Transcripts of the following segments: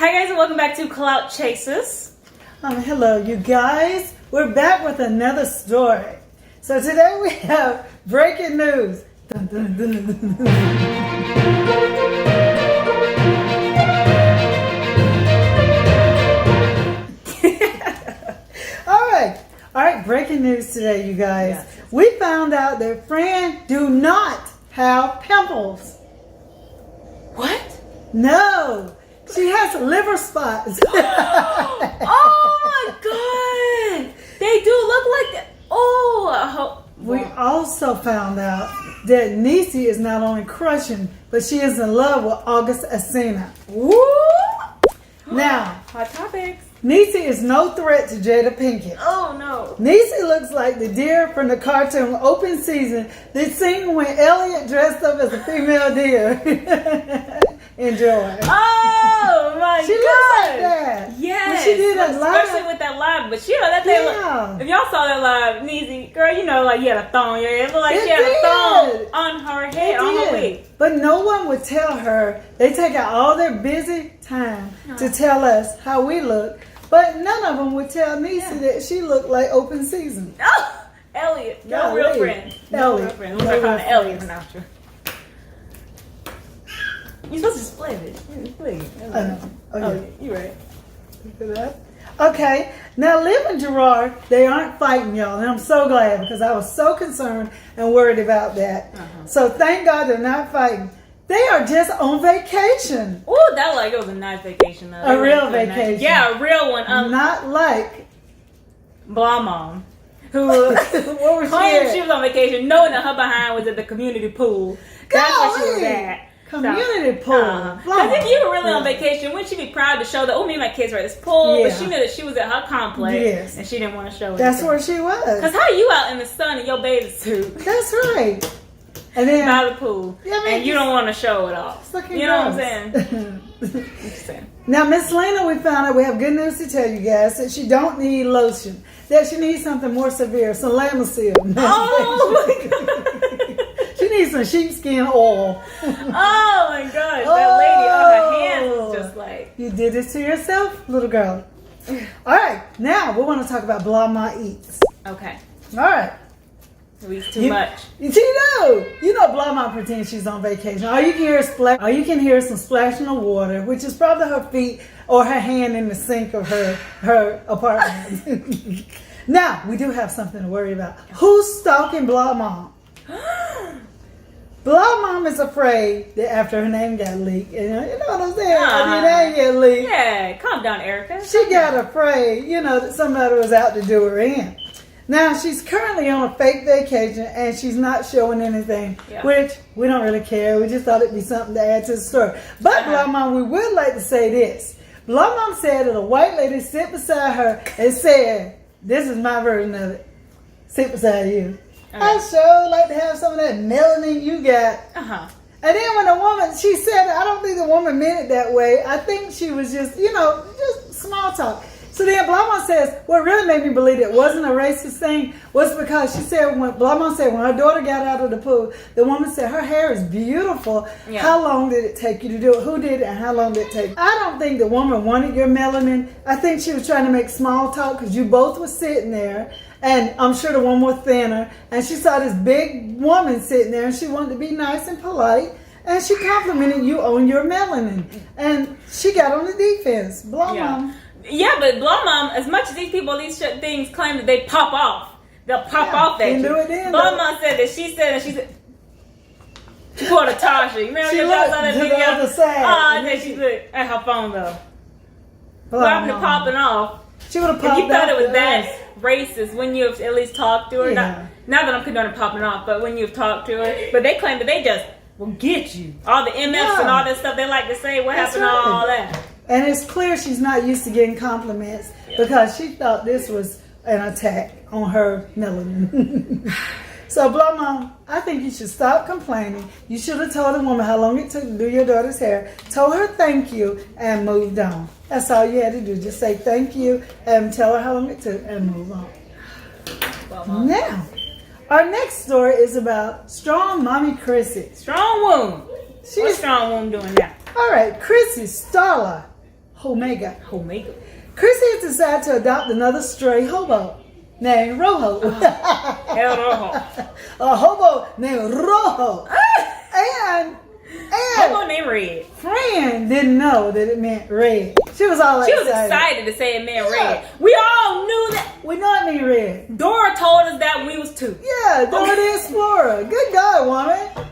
Hi guys, and welcome back to Clout Chasers. Hello you guys. We're back with another story. So today we have breaking news. Dun, dun, dun, dun, dun. All right, breaking news today, you guys. Yes. We found out that Fran do not have pimples. What? No, she has liver spots. Oh my god! They do look like that. Oh, We also found out that Niecy is not only crushing, but she is in love with August Asina. woo! Now, Hot topics. Niecy is no threat to Jada Pinkett. Oh no. Niecy looks like the deer from the cartoon Open Season, the scene when Elliot dressed up as a female deer. Enjoy. Oh my She god. looks like that. Yes. When she did that live. Especially with that live. But you know that thing Yeah. if y'all saw that live, Neezy, girl, you know, like you had a thong. It looked like It she had a thong did. on her It head, on her did. wig. But no one would tell her. They take out all their busy time to tell us how we look. But none of them would tell Niecy that she looked like Open Season. Oh, Elliot, no Golly. real friend. No real Elliot. friend. No We're calling real Elliot friend. from now. You're supposed to display this. Play it. I know. Oh, Okay. yeah, you're right. Look at that. Okay, now Liv and Gerard, they aren't fighting, y'all, and I'm so glad because I was so concerned and worried about that. So thank God they're not fighting. They are just on vacation. Ooh, that it was a nice vacation though. A real vacation. Yeah, a real one. Not like Blah mom, who what was claimed she she was on vacation, knowing that her behind was at the community pool. That's where she was Golly. at. Community pool. Because if you were really on vacation, wouldn't she be proud to show that, oh, me and my kids were at this pool? Yeah. But she knew that she was at her complex. Yes. And she didn't want to show it. That's where she Because was. how you out in the sun in your bathing suit That's right. And then by the pool, Yeah, I mean, and you don't want to show it off? it's looking You know what I'm gross. saying? Just saying. Now, Miss Lena, we found out we have good news to tell you guys that she don't need lotion. That she needs something more severe, some Lamisil. Oh my god! She needs some sheepskin oil. Oh my gosh! That lady on her hands is just like. You did this to yourself, little girl. All right, now we want to talk about Blah Ma Eats. Okay. All right. We eat too much. You know Blah Ma pretends she's on vacation. All you can hear is some splashing of water, which is probably her feet or her hand in the sink of her apartment. Now, we do have something to worry about. Who's stalking Blah Mom? Blah Mom is afraid that after her name got leaked, you know what I'm saying? After her name got leaked, Yeah, calm down, Erica. she got afraid, that somebody was out to do her in. Now, she's currently on a fake vacation and she's not showing anything, which we don't really care. We just thought it'd be something to add to the story. But, Blah Mom, we would like to say this. Blah Mom said that a white lady sit beside her and said, this is my version of it, sit beside you. I sure like to have some of that melanin you got. Uh-huh. And then when the woman, she said, I don't think the woman meant it that way. I think she was just, just small talk. So then Blama says, what really made me believe it wasn't a racist thing was because she said, Blama said when her daughter got out of the pool, the woman said, her hair is beautiful. Yeah. How long did it take you to do it? Who did it and how long did it take? I don't think the woman wanted your melanin. I think she was trying to make small talk because you both were sitting there. And I'm sure the one was thinner. And she saw this big woman sitting there and she wanted to be nice and polite. And she complimented you on your melanin. And she got on the defense. Blama. Yeah, but Blah Mom, as much as these things claim that they pop off, they'll pop off at you. Blah Mom said that she said she pulled a Tasha. Remember she y'all looked saw that to video? the other side. Oh, and then she looked at her phone though. Probably popping off. She would have popped off. If you thought it was that racist, when you have at least talked to her, Yeah. not that I'm condoning popping off, but when you've talked to her, but they claim that they just will get you. All the MFs and all that stuff they like to say, what happened to all that? And it's clear she's not used to getting compliments because she thought this was an attack on her melanin. So, Blah Mom, I think you should stop complaining. You should have told the woman how long it took to do your daughter's hair, told her thank you, and moved on. That's all you had to do. Just say thank you and tell her how long it took and move on. Now, our next story is about strong mommy Chrissy. Strong womb. What's strong womb doing now? All right, Chrissy Starla Omega. Omega. Chrissy has decided to adopt another stray hobo named Rojo. El Rojo. A hobo named Rojo. and Hobo named Red. Fran didn't know that it meant red. She was all excited. She was excited to say it meant red. We all knew that. We know it meant red. Dora told us that when we was 2. Yeah, Dora the Explorer. Good God, woman.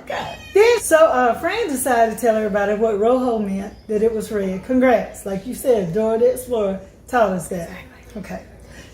God. Then, so Fran decided to tell everybody what Rojo meant, that it was red. Congrats. Like you said, Dora the Explorer taught us that. Exactly. Okay.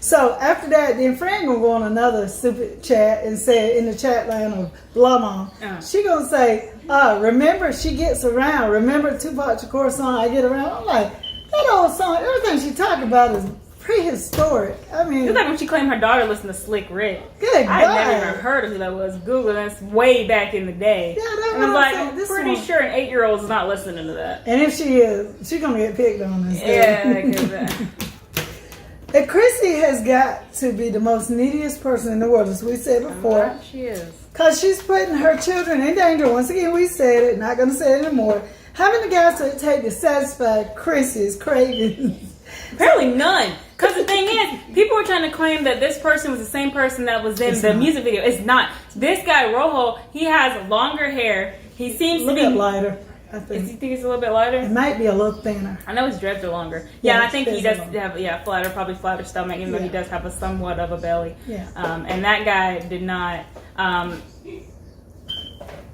So after that, then Fran gonna go on another stupid chat and say in the chat line of Blah Mom, she gonna say, remember she gets around. Remember Tupac Shakur song, I Get Around? I'm like, that old song, everything she talking about is prehistoric. I mean, it's like when she claimed her daughter listened to Slick Rick. Good I God. had never even heard of who that was. Google that's way back in the day. Yeah, that's and I'm what like, I'm I'm saying. pretty sure an 8-year-old is not listening to that. And if she is, she's gonna get picked on this. Yeah, because And Chrissy has got to be the most neediest person in the world, as we said before. She is. Because she's putting her children in danger. Once again, we said it, not going to say it anymore. How many guys does it take to satisfy Chrissy's cravings? Apparently none. Because the thing is, people were trying to claim that this person was the same person that was in the music video. It's not. This guy, Rojo, he has longer hair. He seems to be lighter. I think. You think it's a little bit lighter? It might be a little thinner. I know his dreads are longer. Yeah, and I think he does have probably flatter stomach, even though he does have a somewhat of a belly. Yeah. And that guy did not.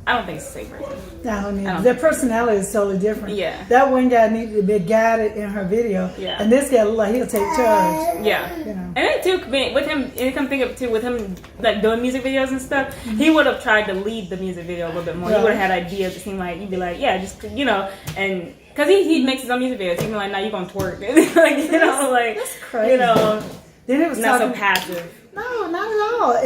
I don't think it's the same person. No, their personality is totally different. Yeah. That one guy needed to be guided in her video. Yeah. And this guy look like he'll take charge. Yeah. You know. And then too, with him, and come think of too, with him like doing music videos and stuff, he would have tried to lead the music video a little bit more. He would have had ideas that seemed like, you'd be like, yeah, just, and because he makes his own music videos, he'd be like, nah, you gonna twerk. Like, you know, like, that's crazy. You know, then it was not so passive. No, not at all.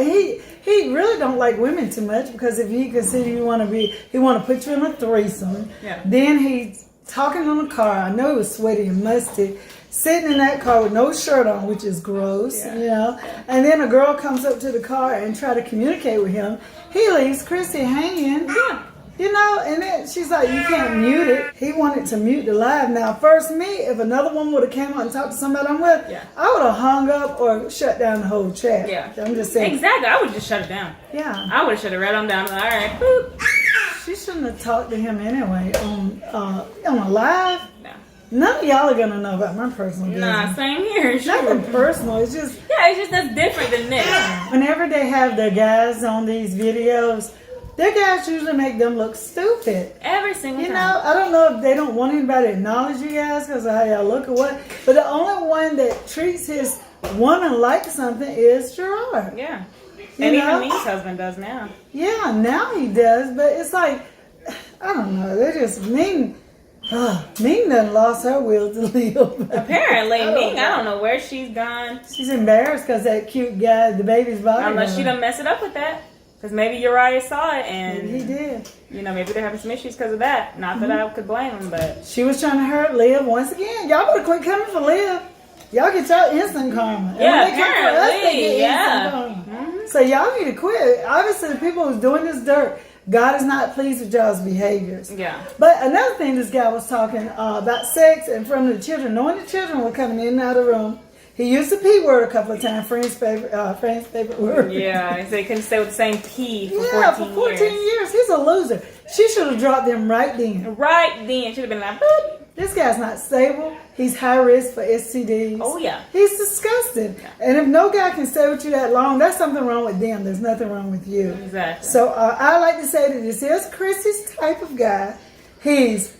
He really don't like women too much, because if he consider he want to put you in a threesome. Yeah. Then he's talking in the car. I know he was sweaty and musty, sitting in that car with no shirt on, which is gross, you know. And then a girl comes up to the car and try to communicate with him. He leaves Chrissy hanging. Yeah. You know, and then she's like, you can't mute it. He wanted to mute the live. Now, first me, if another woman would have came out and talked to somebody I'm with, I would have hung up or shut down the whole chat. Yeah. I'm just saying. Exactly. I would have just shut it down. Yeah. I would have shut it right on down. All right. Boop. She shouldn't have talked to him anyway on a live. No. None of y'all are going to know about my personal business. Nah, same here. Nothing personal. It's just... Yeah, it's just that's different than this. Whenever they have their guys on these videos, their guys usually make them look stupid. Every single time. You know, I don't know if they don't want anybody to acknowledge you guys because of how y'all look or what, but the only one that treats his woman like something is Gerard. Yeah. You And know? even Ming's husband does now. Yeah, now he does, but it's like, I don't know, they're just Ming done lost her will to live. Apparently, Ming, I don't know where she's gone. She's embarrassed because that cute guy, the baby's body. Unless she done messed it up with that. Because maybe Uriah saw it and... He did. You know, maybe they're having some issues because of that. Not that I could blame them, but... She was trying to hurt Liv once again. Y'all better quit coming for Liv. Y'all get y'all instant karma. Yeah, and when they come for us, they get yeah. instant karma. So y'all need to quit. Obviously, the people who's doing this dirt, God is not pleased with y'all's behaviors. Yeah. But another thing this guy was talking about sex in front of the children, knowing the children were coming in and out of the room. He used the P word a couple of times, Frank's favorite word. Yeah, he said he couldn't stay with the same P for 14 years. He's a loser. She should have dropped him right then. Right then. Should have been like, boop. This guy's not stable. He's high risk for STDs. Oh, yeah. He's disgusting. Yeah. And if no guy can stay with you that long, that's something wrong with them. There's nothing wrong with you. Exactly. So I like to say that this is Chrissy's type of guy. He's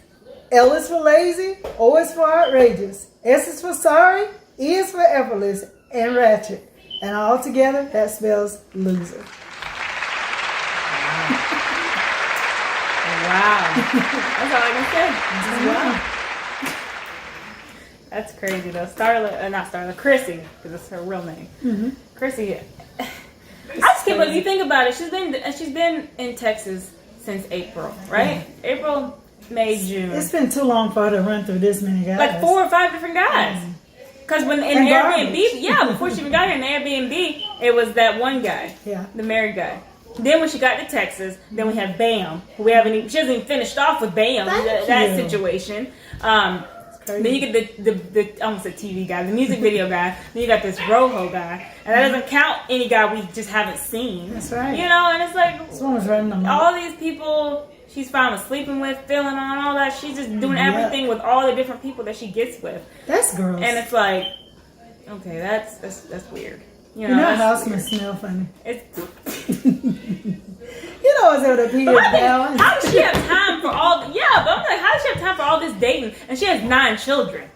L is for lazy, O is for outrageous, S is for sorry, E is for effortless, and ratchet. And all together, that spells loser. Wow. That's all I can say. Wow. That's crazy though. Not Starla, Chrissy, because it's her real name. Mm-hmm. Chrissy. I just can't believe you think about it. She's been in Texas since April, right? Yeah. April, May, June. It's been too long for her to run through this many guys. Like 4 or 5 different guys. Because when in Airbnb, before she even got here in Airbnb, it was that one guy, the married guy. Then when she got to Texas, then we have Bam. She hasn't even finished off with Bam. That situation. crazy. Then you get the I almost said TV guy, the music video guy. Then you got this Rojo guy, and that doesn't count any guy we just haven't seen. That's right. You know, and it's like this woman's running them all these people she's fine with sleeping with, feeling on, all that. She's just doing everything with all the different people that she gets with. That's gross. And it's like, okay, that's weird. You know house must smell funny. It's you know what's over the period now. How does she have time for all? Yeah, but I'm like, how does she have time for all this dating? And she has 9 children.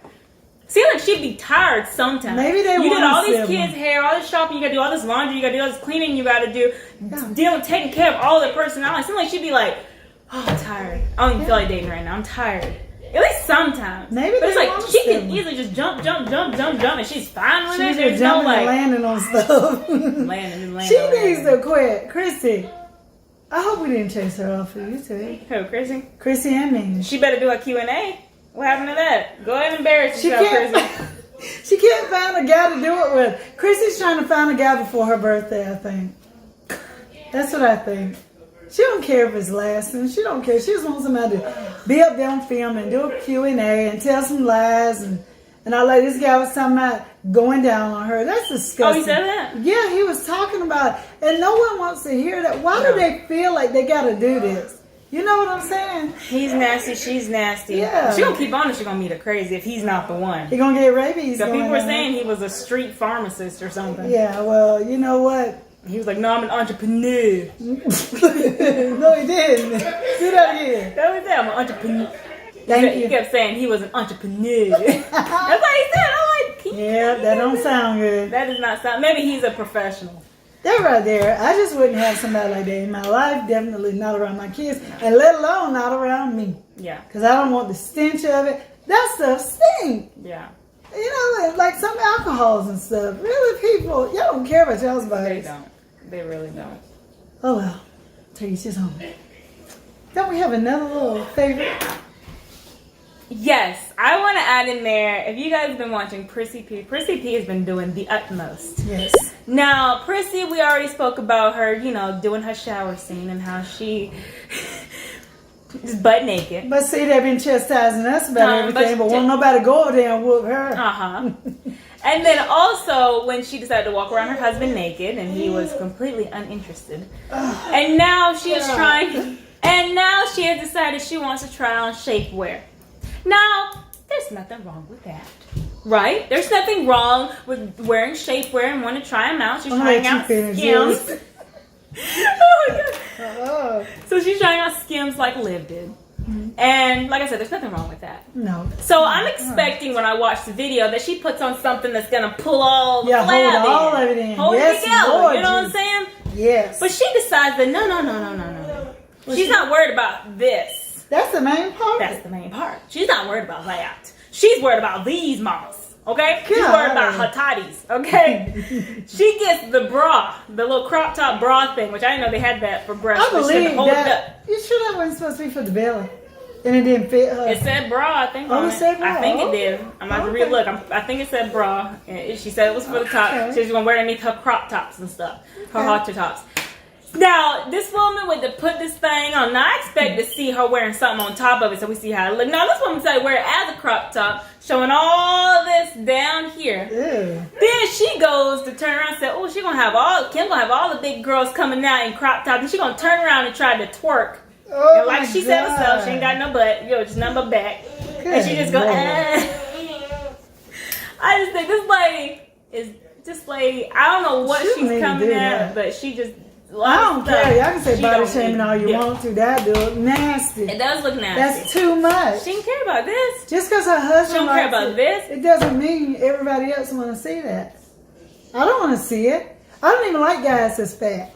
Seems like she'd be tired sometimes. Maybe they you want did all these sibling. kids' hair, all this shopping. You got to do all this laundry. You got to do all this cleaning. You got to do dealing, taking care of all their personality. Seems like she'd be like, oh, I'm tired. I don't even feel like dating right now. I'm tired. At least sometimes. Maybe but it's they like want she can sibling. easily just jump, and she's fine with it. She's There's just no jumping and like landing on stuff. landing. She needs to quit. Chrissy, I hope we didn't chase her off for you too. Who, Chrissy? Chrissy and me. She better do a Q&A. What happened to that? Go ahead and embarrass yourself, Chrissy. She can't find a guy to do it with. Chrissy's trying to find a guy before her birthday, I think. That's what I think. She don't care if it's lasting. She don't care. She just wants somebody to be up there on film and do a Q&A and tell some lies. And I like this guy was talking about going down on her. That's disgusting. Oh, he said that? Yeah, he was talking about it. And no one wants to hear that. Why do they feel like they got to do this? You know what I'm saying? He's nasty. She's nasty. Yeah. She gonna keep on and she gonna meet her crazy if he's not the one. He gonna get rabies. So people were saying he was a street pharmacist or something. Yeah, well, you know what? He was like, no, I'm an entrepreneur. No, he didn't. Do that again. That was it. I'm an entrepreneur. Thank He you. kept saying he was an entrepreneur. That's what he said. I'm like, Yeah, that don't sound good. that does not sound. Maybe he's a professional. That right there. I just wouldn't have somebody like that in my life. Definitely not around my kids, and let alone not around me. Yeah. Because I don't want the stench of it. That stuff stink. Yeah. You know, like some alcohols and stuff. Really, people, y'all don't care about y'all's They bodies. don't. They really don't. Oh well, take his home. Don't we have another little favorite? Yes, I want to add in there, if you guys have been watching Prissy P has been doing the utmost. Yes. Now, Prissy, we already spoke about her, doing her shower scene and how she is butt naked. But see, they've been chastising us about everything, but won't nobody go over there and whoop her. Uh-huh. And then also, when she decided to walk around her husband naked, and he was completely uninterested. And now she is trying, and now she has decided she wants to try on shapewear. Now, there's nothing wrong with that, right? There's nothing wrong with wearing shapewear and want to try them out. She's trying out Skims. Oh my God. So she's trying out Skims like Liv did. And like I said, there's nothing wrong with that. No. So I'm expecting when I watch the video that she puts on something that's going to pull all the hold flab all in. of it in. Hold Yes, it together. Lord You know what I'm Jesus. saying? Yes. But she decides that no. She's not worried about this. That's the main part. That's the main part. She's not worried about that. She's worried about these mamas. Okay? She's God. worried about her toddies. Okay? She gets the bra, the little crop top bra thing, which I didn't know they had that for breasts. I believe hold that. You sure that wasn't supposed to be for the belly? And it didn't fit her? It said bra, I think. Oh, on it said bra. I think Oh. it did. I'm about to Okay. relook. I think it said bra. And she said it was for the top. Okay. She was going to wear it underneath her crop tops and stuff. Her halter tops. Now, this woman went to put this thing on. Now, I expect to see her wearing something on top of it so we see how it looks. Now, this woman decided to wear it as a crop top, showing all this down here. Ew. Then she goes to turn around and say, oh, Kim gonna have all the big girls coming out in crop tops. And she gonna turn around and try to twerk. Oh, And like my she said God. herself, she ain't got no butt. Just nothing but back. And she just go, Lord. I just think this lady is just like, I don't know what She don't need she's to coming do at, that. but she just, I don't care. Y'all can say She body don't shaming need- all you yeah. want to. That look nasty. It does look nasty. That's too much. She didn't care about this. Just because her husband She don't care likes about it, this. it doesn't mean everybody else want to see that. I don't want to see it. I don't even like guys that's fat.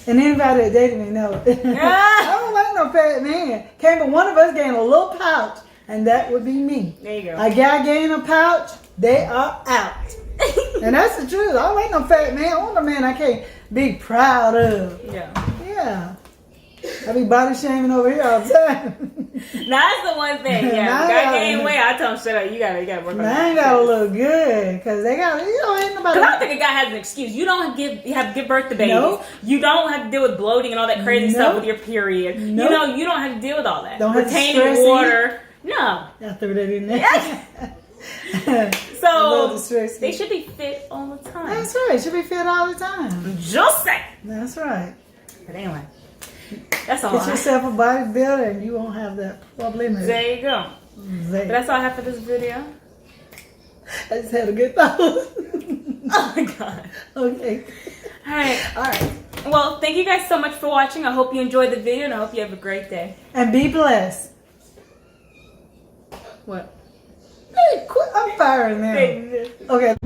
And anybody that dated me know it. I don't like no fat man. Okay, but one of us gain a little pouch, and that would be me. There you go. A guy gain a pouch, they are out. And that's the truth. I don't like no fat man. I want a man I can't be proud of. Yeah. I be body shaming over here all the time. Now that's the one thing. Yeah, Nah. guy gain weight. I tell him straight up, you gotta work on Man, that. I ain't gotta look good because they got ain't nobody. Because I don't think a guy has an excuse. You don't have to give birth to babies. Nope. You don't have to deal with bloating and all that crazy stuff Nope. with your period. Nope. You don't have to deal with all that. Don't have to Retaining stress water. No. I threw that in there. So they should be fit all the time. That's right. Should be fit all the time. Just say. That's right. But anyway, that's all. Get yourself a bodybuilder and you won't have that problem. There you go. But that's all I have for this video. I just had a good thought. Oh my god. Okay. All right. Well, thank you guys so much for watching. I hope you enjoyed the video and I hope you have a great day. And be blessed. What? Hey, quit. I'm firing now. Okay.